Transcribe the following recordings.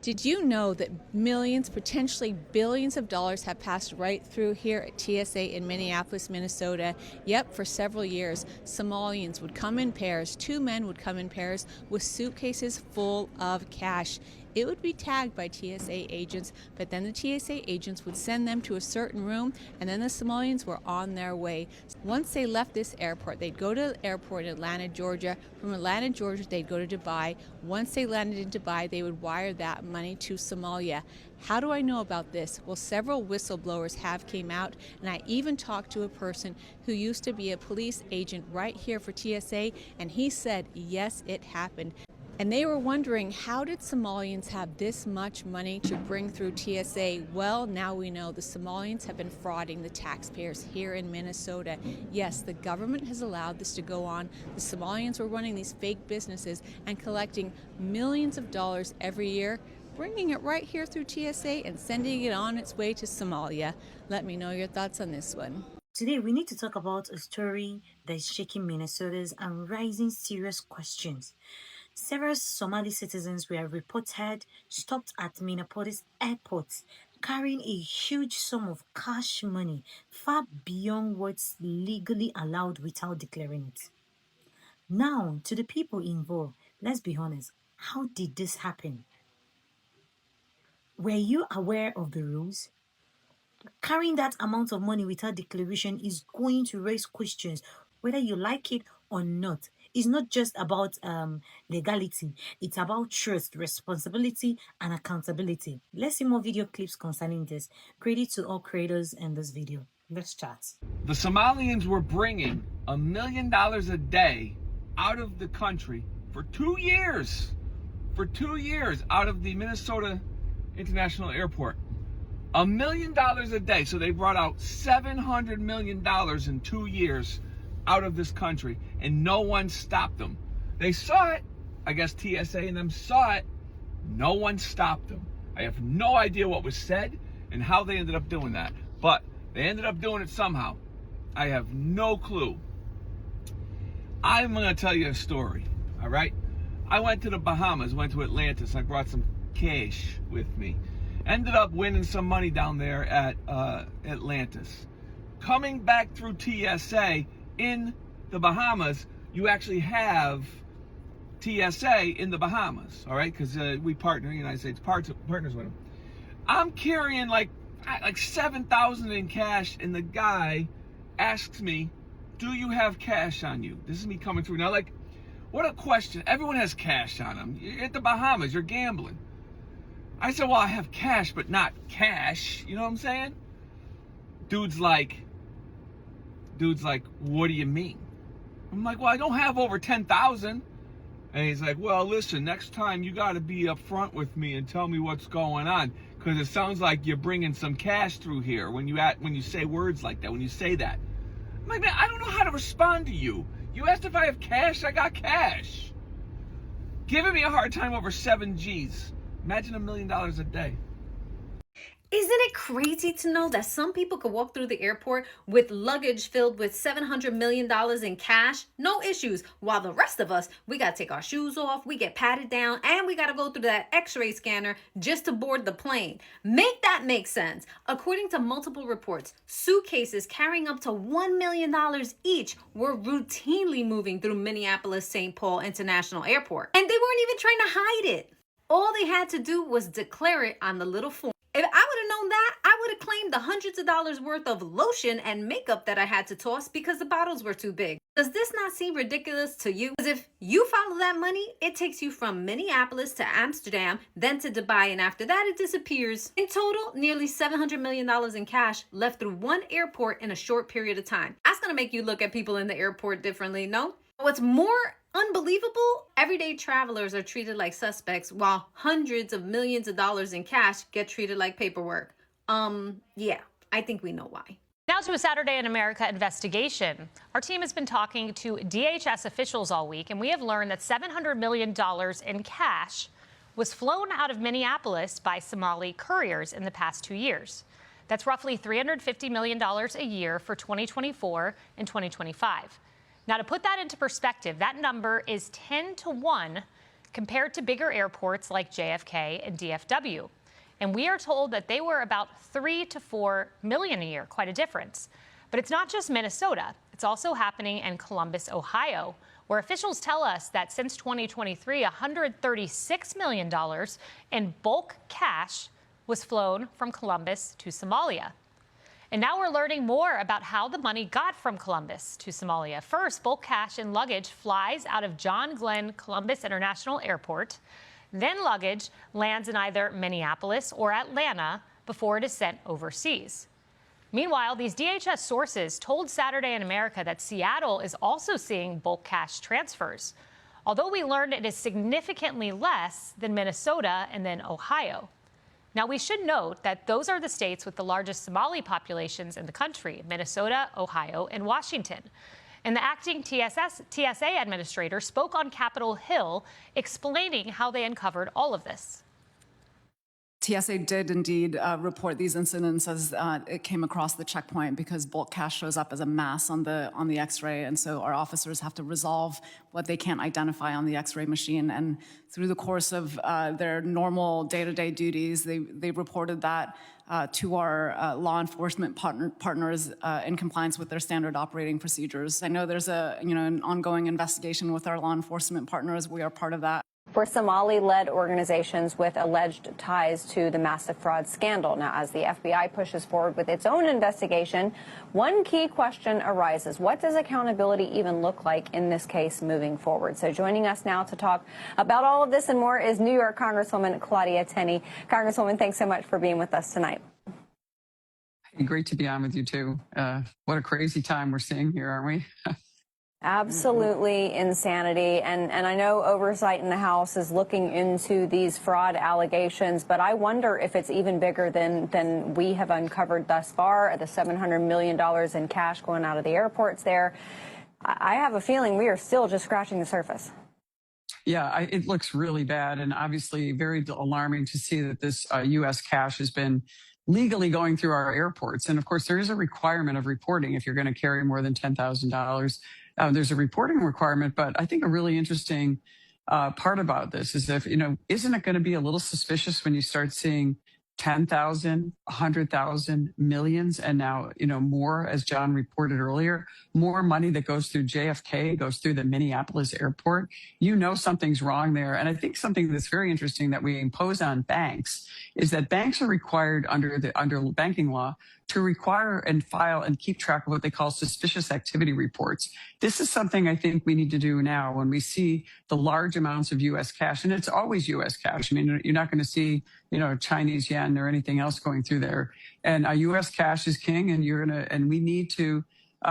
Did you know that millions, potentially billions of dollars have passed right through here at TSA in Minneapolis, Minnesota? Yep, for several years, Somalians would come in pairs, two men would come in pairs with suitcases full of cash. It would be tagged by TSA agents, but then the TSA agents would send them to a certain room, and then the Somalians were on their way. Once they left this airport, they'd go to the airport in Atlanta, Georgia. From Atlanta, Georgia, they'd go to Dubai. Once they landed in Dubai, they would wire that money to Somalia. How do I know about this? Well, several whistleblowers have came out, and I even talked to a person who used to be a police agent right here for TSA, and he said, yes, it happened. And they were wondering, how did Somalians have this much money to bring through TSA? Well, now we know the Somalians have been frauding the taxpayers here in Minnesota. Yes, the government has allowed this to go on. The Somalians were running these fake businesses and collecting millions of dollars every year, bringing it right here through TSA and sending it on its way to Somalia. Let me know your thoughts on this one. Today, we need to talk about a story that is shaking Minnesotans and raising serious questions. Several Somali citizens were reported stopped at Minneapolis airport carrying a huge sum of cash money far beyond what's legally allowed without declaring it. Now, to the people involved, let's be honest, how did this happen? Were you aware of the rules? Carrying that amount of money without declaration is going to raise questions whether you like it or not. It's not just about legality. It's about trust, responsibility, and accountability. Let's see more video clips concerning this. Credit to all creators in this video. Let's chat. The Somalians were bringing $1 million a day out of the country for 2 years. For 2 years out of the Minnesota International Airport. $1 million a day. So they brought out $700 million in 2 years out of this country, and no one stopped them. They saw it. I guess TSA and them saw it. No one stopped them. I have no idea what was said and how they ended up doing that, but they ended up doing it somehow. I have no clue. I'm going to tell you a story, all right? I went to the Bahamas, went to Atlantis. I brought some cash with me. Ended up winning some money down there at Atlantis. Coming back through TSA, in the Bahamas, you actually have TSA in the Bahamas, all right? Because we partner, United States partners with them. I'm carrying like 7,000 in cash, and the guy asks me, "Do you have cash on you?" This is me coming through now. Like, what a question! Everyone has cash on them. You're at the Bahamas, you're gambling. I said, "Well, I have cash, but not cash." You know what I'm saying? Dude's like, "What do you mean?" I'm like, "Well, I don't have over 10,000. And he's like, "Well, listen, next time you got to be up front with me and tell me what's going on, because it sounds like you're bringing some cash through here when you say words like that, when you say that." I'm like, "Man, I don't know how to respond to you. You asked if I have cash, I got cash." Giving me a hard time over 7 G's. Imagine $1 million a day. Isn't it crazy to know that some people could walk through the airport with luggage filled with $700 million in cash? No issues. While the rest of us, we got to take our shoes off, we get patted down, and we got to go through that x-ray scanner just to board the plane. Make that make sense. According to multiple reports, suitcases carrying up to $1 million each were routinely moving through Minneapolis-St. Paul International Airport. And they weren't even trying to hide it. All they had to do was declare it on the little form. If I would have known that, I would have claimed the hundreds of dollars worth of lotion and makeup that I had to toss because the bottles were too big. Does this not seem ridiculous to you? Because if you follow that money, it takes you from Minneapolis to Amsterdam, then to Dubai, and after that it disappears. In total, nearly $700 million in cash left through one airport in a short period of time. That's going to make you look at people in the airport differently, no? What's more unbelievable, everyday travelers are treated like suspects while hundreds of millions of dollars in cash get treated like paperwork. Yeah, I think we know why. Now to a Saturday in America investigation. Our team has been talking to DHS officials all week, and we have learned that $700 million in cash was flown out of Minneapolis by Somali couriers in the past 2 years. That's roughly $350 million a year for 2024 and 2025. Now, to put that into perspective, that number is 10 to 1 compared to bigger airports like JFK and DFW. And we are told that they were about 3 to 4 million a year, quite a difference. But it's not just Minnesota. It's also happening in Columbus, Ohio, where officials tell us that since 2023, $136 million in bulk cash was flown from Columbus to Somalia. And now we're learning more about how the money got from Columbus to Somalia. First, bulk cash and luggage flies out of John Glenn Columbus International Airport. Then luggage lands in either Minneapolis or Atlanta before it is sent overseas. Meanwhile, these DHS sources told Saturday in America that Seattle is also seeing bulk cash transfers, although we learned it is significantly less than Minnesota and then Ohio. Now, we should note that those are the states with the largest Somali populations in the country: Minnesota, Ohio, and Washington. And the acting TSA administrator spoke on Capitol Hill explaining how they uncovered all of this. TSA did indeed report these incidents as it came across the checkpoint, because bulk cash shows up as a mass on the X-ray, and so our officers have to resolve what they can't identify on the X-ray machine. And through the course of their normal day-to-day duties, they reported that to our law enforcement partners in compliance with their standard operating procedures. I know there's an ongoing investigation with our law enforcement partners. We are part of that. For Somali-led organizations with alleged ties to the massive fraud scandal. Now, as the FBI pushes forward with its own investigation, one key question arises: what does accountability even look like in this case moving forward? So joining us now to talk about all of this and more is New York Congresswoman Claudia Tenney. Congresswoman, thanks so much for being with us tonight. Great to be on with you, too. What a crazy time we're seeing here, aren't we? Absolutely insanity. And I know oversight in the House is looking into these fraud allegations, but I wonder if it's even bigger than we have uncovered thus far. The $700 million in cash going out of the airports there. I have a feeling we are still just scratching the surface. Yeah, it looks really bad, and obviously very alarming to see that this U.S. cash has been legally going through our airports. And of course, there is a requirement of reporting if you're going to carry more than $10,000. There's a reporting requirement, but I think a really interesting part about this is isn't it going to be a little suspicious when you start seeing 10,000, 100,000, millions, and now, more, as John reported earlier, more money that goes through JFK, goes through the Minneapolis airport. Something's wrong there. And I think something that's very interesting that we impose on banks is that banks are required under banking law to require and file and keep track of what they call suspicious activity reports. This is something I think we need to do now when we see the large amounts of U.S. cash, and it's always U.S. cash. I mean, you're not going to see, Chinese yen or anything else going through there. And U.S. cash is king, and we need to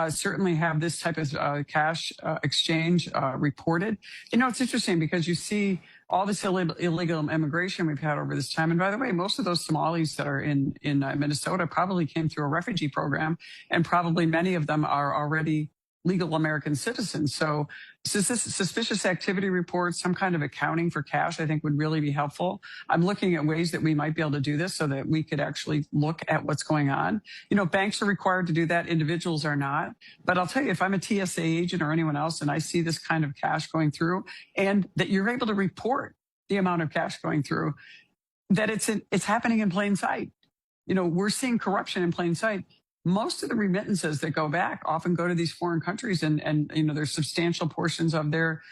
certainly have this type of cash exchange reported. It's interesting because you see all this illegal immigration we've had over this time. And by the way, most of those Somalis that are in Minnesota probably came through a refugee program, and probably many of them are already legal American citizens. So suspicious activity reports, some kind of accounting for cash, I think would really be helpful. I'm looking at ways that we might be able to do this so that we could actually look at what's going on. Banks are required to do that. Individuals are not. But I'll tell you, if I'm a TSA agent or anyone else and I see this kind of cash going through, and that you're able to report the amount of cash going through, that it's happening in plain sight. We're seeing corruption in plain sight. Most of the remittances that go back often go to these foreign countries, and there's substantial portions of their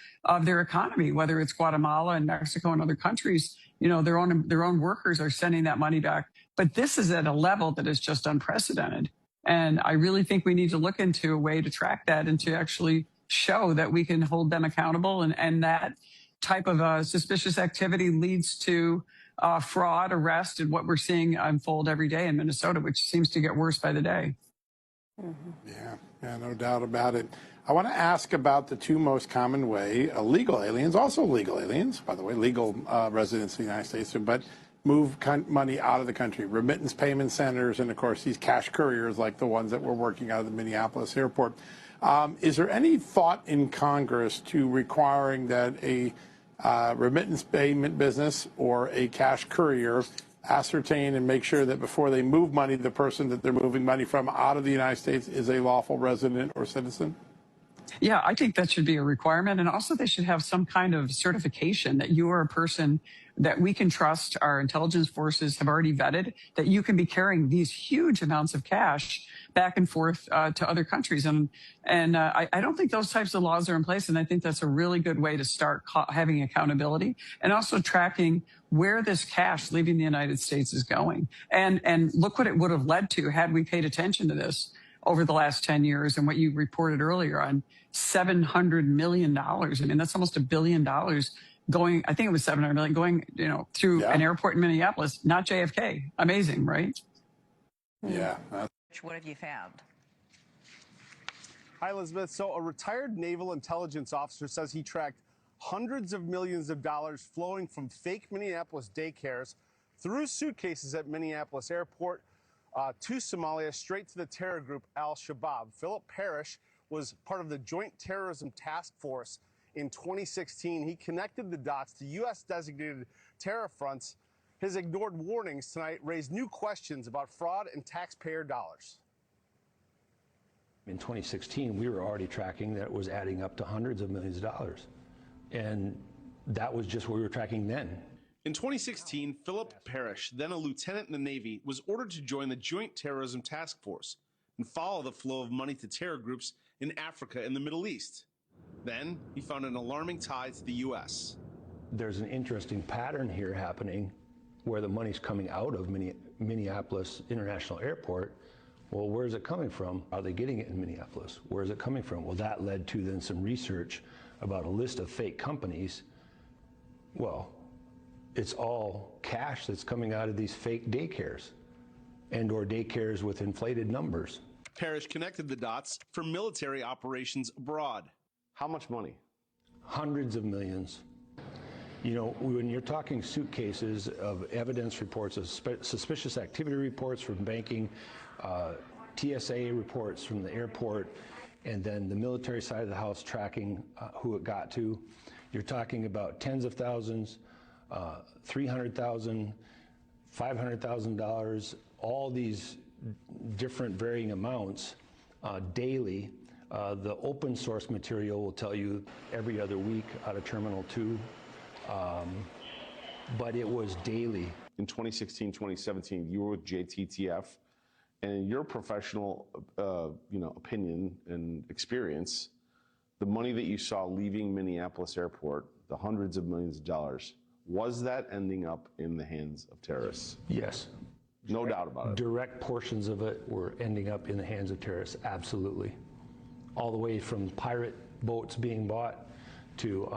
economy, whether it's Guatemala and Mexico and other countries. Their own workers are sending that money back. But this is at a level that is just unprecedented. And I really think we need to look into a way to track that and to actually show that we can hold them accountable, and that type of suspicious activity leads to fraud, arrest, and what we're seeing unfold every day in Minnesota, which seems to get worse by the day. Mm-hmm. Yeah, no doubt about it. I want to ask about the two most common way illegal aliens, also legal aliens, by the way, legal residents of the United States, but move money out of the country, remittance payment centers, and of course these cash couriers like the ones that we're working out of the Minneapolis airport. Is there any thought in Congress to requiring that a remittance payment business or a cash courier ascertain and make sure that before they move money, the person that they're moving money from out of the United States is a lawful resident or citizen? Yeah, I think that should be a requirement. And also they should have some kind of certification that you are a person that we can trust. Our intelligence forces have already vetted that you can be carrying these huge amounts of cash back and forth to other countries. And I don't think those types of laws are in place. And I think that's a really good way to start having accountability and also tracking where this cash leaving the United States is going. And look what it would have led to had we paid attention to this over the last 10 years and what you reported earlier on $700 million. I mean, that's almost $1 billion going, I think it was 700 million going, through an airport in Minneapolis, not JFK. Amazing, right? Yeah. What have you found? Hi, Elizabeth. So a retired naval intelligence officer says he tracked hundreds of millions of dollars flowing from fake Minneapolis daycares through suitcases at Minneapolis Airport to Somalia, straight to the terror group Al-Shabaab. Philip Parrish was part of the Joint Terrorism Task Force in 2016. He connected the dots to U.S.-designated terror fronts. His ignored warnings tonight raised new questions about fraud and taxpayer dollars. In 2016, we were already tracking that it was adding up to hundreds of millions of dollars. And that was just what we were tracking then. In 2016, Philip Parrish, then a lieutenant in the Navy, was ordered to join the Joint Terrorism Task Force and follow the flow of money to terror groups in Africa and the Middle East. Then he found an alarming tie to the U.S. There's an interesting pattern here happening where the money's coming out of Minneapolis International Airport. Well, where's it coming from? Are they getting it in Minneapolis? Where's it coming from? Well, that led to then some research about a list of fake companies. Well, it's all cash that's coming out of these fake daycares and/or daycares with inflated numbers. Parrish connected the dots for military operations abroad. How much money? Hundreds of millions. You know, when you're talking suitcases of evidence reports, of suspicious activity reports from banking, TSA reports from the airport, and then the military side of the house tracking who it got to, you're talking about tens of thousands, $300,000, $500,000, all these different varying amounts daily. The open source material will tell you every other week out of Terminal 2, but it was daily. In 2016, 2017, you were with JTTF, and in your professional opinion and experience, the money that you saw leaving Minneapolis Airport, the hundreds of millions of dollars, was that ending up in the hands of terrorists? Yes. No doubt about it. Direct portions of it were ending up in the hands of terrorists, absolutely. All the way from pirate boats being bought to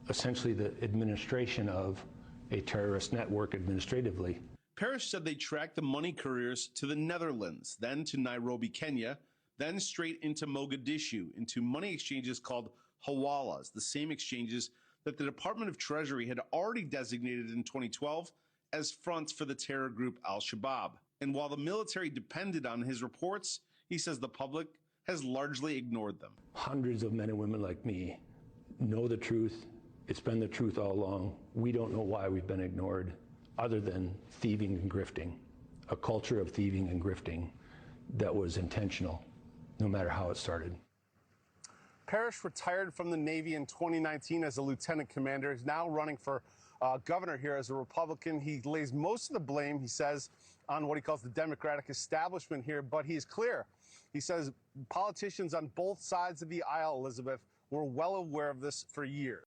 essentially the administration of a terrorist network administratively. Parrish said they tracked the money couriers to the Netherlands, then to Nairobi, Kenya, then straight into Mogadishu, into money exchanges called hawalas, the same exchanges that the Department of Treasury had already designated in 2012 as fronts for the terror group Al-Shabaab. And while the military depended on his reports, he says the public has largely ignored them. Hundreds of men and women like me know the truth. It's been the truth all along. We don't know why we've been ignored, other than thieving and grifting, a culture of thieving and grifting that was intentional, no matter how it started. Parrish retired from the Navy in 2019 as a lieutenant commander. He's now running for governor here as a Republican. He lays most of the blame, he says, on what he calls the Democratic establishment here, but he's clear. He says politicians on both sides of the aisle, Elizabeth, were well aware of this for years.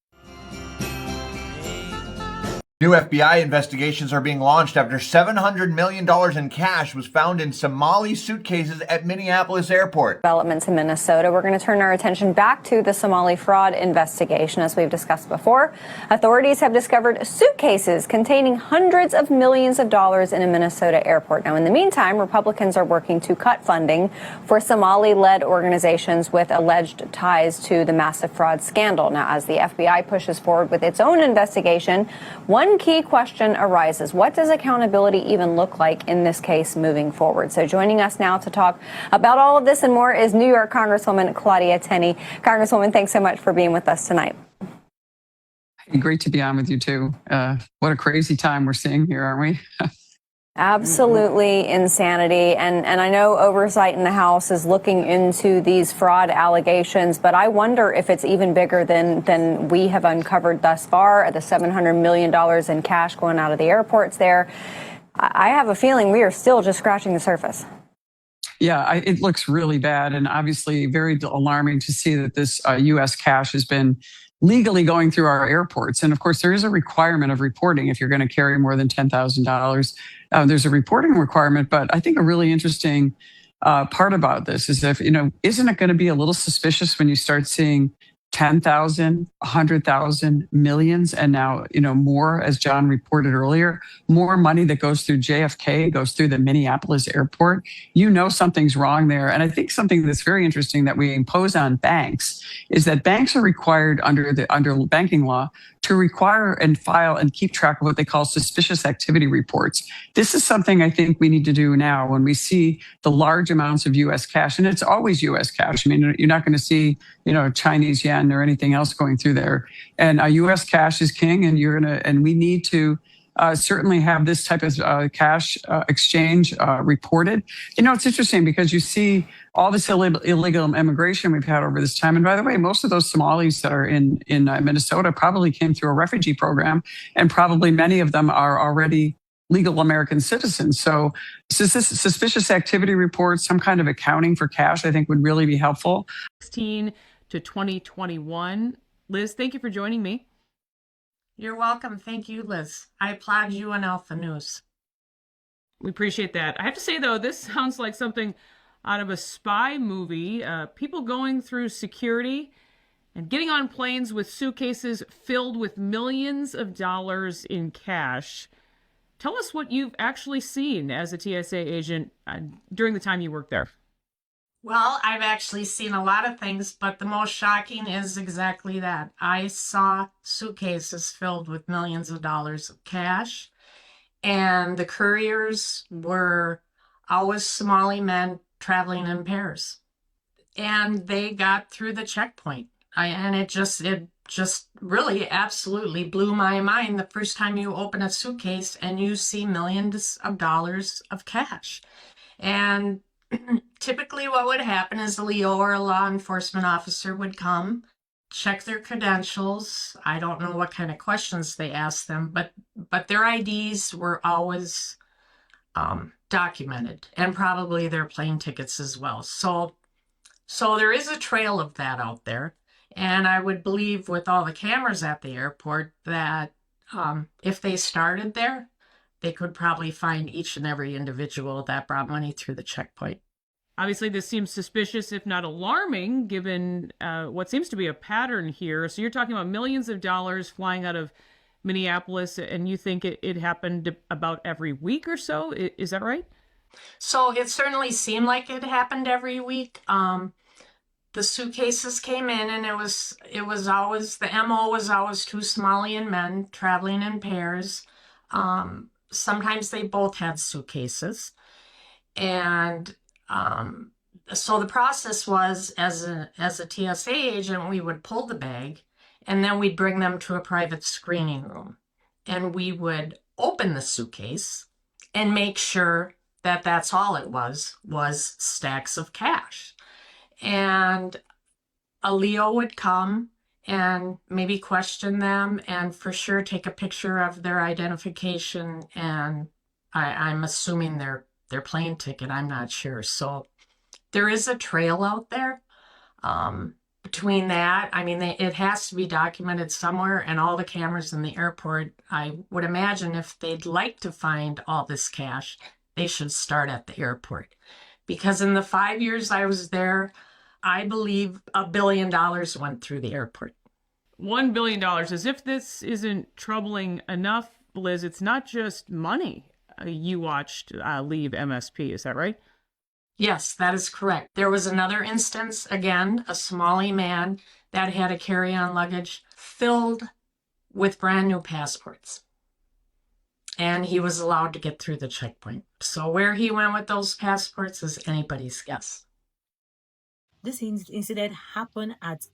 New FBI investigations are being launched after $700 million in cash was found in Somali suitcases at Minneapolis Airport. Developments in Minnesota. We're going to turn our attention back to the Somali fraud investigation. As we've discussed before, authorities have discovered suitcases containing hundreds of millions of dollars in a Minnesota airport. Now, in the meantime, Republicans are working to cut funding for Somali-led organizations with alleged ties to the massive fraud scandal. Now, as the FBI pushes forward with its own investigation, one key question arises. What does accountability even look like in this case moving forward? So joining us now to talk about all of this and more is New York Congresswoman Claudia Tenney. Congresswoman, thanks so much for being with us tonight. Great to be on with you too. What a crazy time we're seeing here, aren't we? Absolutely insanity. And I know oversight in the House is looking into these fraud allegations, but I wonder if it's even bigger than we have uncovered thus far. The $700 million in cash going out of the airports there. I have a feeling we are still just scratching the surface. Yeah, it looks really bad, and obviously very alarming to see that this U.S. cash has been legally going through our airports. And of course, there is a requirement of reporting if you're going to carry more than $10,000. There's a reporting requirement, but I think a really interesting part about this is if, isn't it going to be a little suspicious when you start seeing 10,000, 100,000, millions, and now, more, as John reported earlier, more money that goes through JFK, goes through the Minneapolis airport. Something's wrong there. And I think something that's very interesting that we impose on banks is that banks are required under banking law to require and file and keep track of what they call suspicious activity reports. This is something I think we need to do now when we see the large amounts of U.S. cash, and it's always U.S. cash. I mean, you're not going to see, Chinese yen or anything else going through there. And U.S. cash is king, and we need to certainly have this type of cash exchange reported. It's interesting because you see all this illegal immigration we've had over this time. And by the way, most of those Somalis that are in Minnesota probably came through a refugee program, and probably many of them are already legal American citizens. So suspicious activity reports, some kind of accounting for cash, I think would really be helpful. 2016 to 2021. Liz, thank you for joining me. You're welcome. Thank you, Liz. I applaud you and Alpha News. We appreciate that. I have to say, though, this sounds like something out of a spy movie. People going through security and getting on planes with suitcases filled with millions of dollars in cash. Tell us what you've actually seen as a TSA agent during the time you worked there. Well, I've actually seen a lot of things, but the most shocking is exactly that. I saw suitcases filled with millions of dollars of cash, and the couriers were always Somali men traveling in pairs. And they got through the checkpoint. It just really absolutely blew my mind the first time you open a suitcase and you see millions of dollars of cash. And typically what would happen is a Leo or a law enforcement officer would come, check their credentials. I don't know what kind of questions they asked them, but their IDs were always documented, and probably their plane tickets as well. So there is a trail of that out there. And I would believe with all the cameras at the airport that if they started there, they could probably find each and every individual that brought money through the checkpoint. Obviously, this seems suspicious, if not alarming, given what seems to be a pattern here. So you're talking about millions of dollars flying out of Minneapolis, and you think it happened about every week or so? Is that right? So it certainly seemed like it happened every week. The suitcases came in, and it was always, the MO was always two Somalian men traveling in pairs. Sometimes they both had suitcases. And so the process was, as a TSA agent, we would pull the bag, and then we'd bring them to a private screening room. And we would open the suitcase and make sure that that's all it was stacks of cash. And a Leo would come and maybe question them and for sure take a picture of their identification, and I'm assuming their plane ticket. I'm not sure. So there is a trail out there between that. I mean, it has to be documented somewhere, and all the cameras in the airport, I would imagine if they'd like to find all this cash, they should start at the airport. Because in the 5 years I was there, I believe $1 billion went through the airport. $1 billion. As if this isn't troubling enough, Liz, it's not just money you watched leave MSP. Is that right? Yes, that is correct. There was another instance, again, a Somali man that had a carry-on luggage filled with brand new passports. And he was allowed to get through the checkpoint. So where he went with those passports is anybody's guess. This incident happened at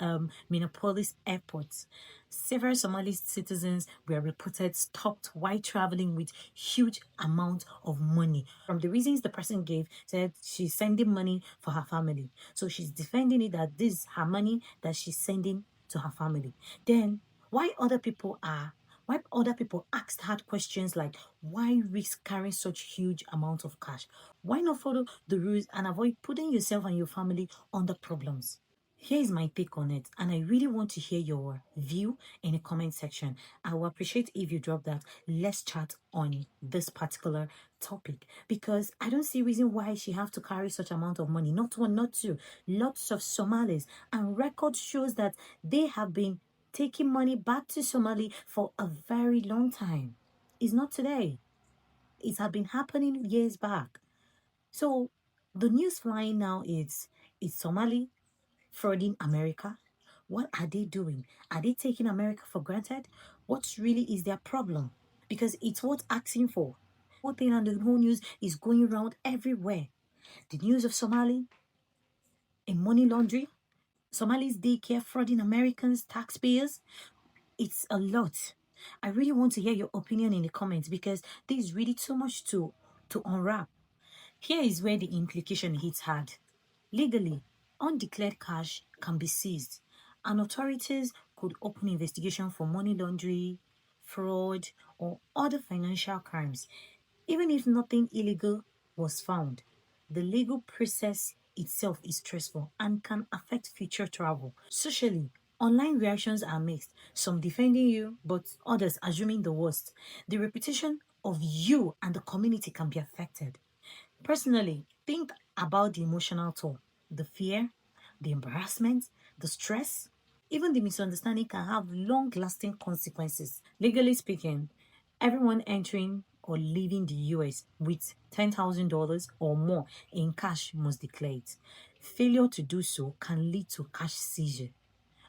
Minneapolis Airport. Several Somali citizens were reported stopped while traveling with huge amount of money. From the reasons the person gave, said she's sending money for her family. So she's defending it that this is her money that she's sending to her family. Then why other people asked hard questions like, why risk carrying such huge amount of cash? Why not follow the rules and avoid putting yourself and your family under problems? Here is my take on it, and I really want to hear your view in the comment section. I will appreciate if you drop that. Let's chat on this particular topic, because I don't see reason why she have to carry such amount of money. Not one, not two. Lots of Somalis, and record shows that they have been taking money back to Somali for a very long time. It's not today. It had been happening years back. So the news flying now is Somali frauding America? What are they doing? Are they taking America for granted? What really is their problem? Because it's worth asking for. Whole thing and the whole news is going around everywhere. The news of Somali in money laundering, Somali's daycare frauding Americans, taxpayers. It's a lot. I really want to hear your opinion in the comments, because this is really too much to unwrap. Here is where the implication hits hard. Legally, undeclared cash can be seized, and authorities could open investigation for money laundering, fraud, or other financial crimes. Even if nothing illegal was found, the legal process itself is stressful and can affect future travel. Socially, online reactions are mixed, some defending you, but others assuming the worst. The reputation of you and the community can be affected. Personally, think about the emotional toll, the fear, the embarrassment, the stress, even the misunderstanding can have long-lasting consequences. Legally speaking, everyone entering or leaving the US with $10,000 or more in cash must declare it. Failure to do so can lead to cash seizure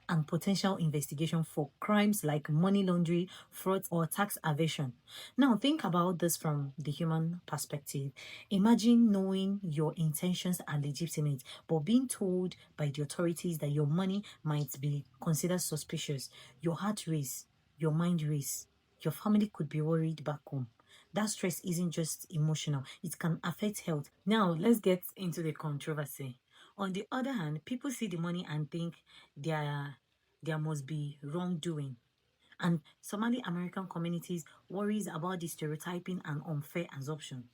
and potential investigation for crimes like money laundering, fraud, or tax evasion. Now, think about this from the human perspective. Imagine knowing your intentions are legitimate, but being told by the authorities that your money might be considered suspicious. Your heart race, your mind race, your family could be worried back home. That stress isn't just emotional, it can affect health. Now, let's get into the controversy. On the other hand, people see the money and think there must be wrongdoing. And Somali American communities worries about the stereotyping and unfair assumption.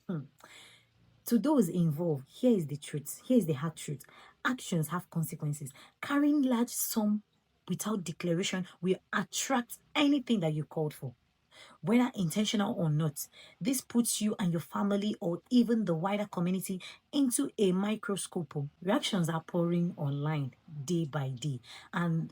To those involved, here is the truth. Here is the hard truth. Actions have consequences. Carrying large sum without declaration will attract anything that you called for. Whether intentional or not, this puts you and your family or even the wider community into a microscope. Reactions are pouring online day by day, and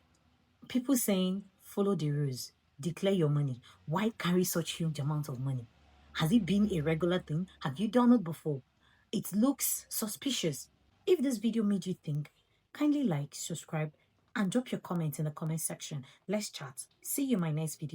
people saying, follow the rules, declare your money. Why carry such huge amount of money? Has it been a regular thing? Have you done it before? It looks suspicious. If this video made you think, kindly like, subscribe, and drop your comments in the comment section. Let's chat. See you in my next video.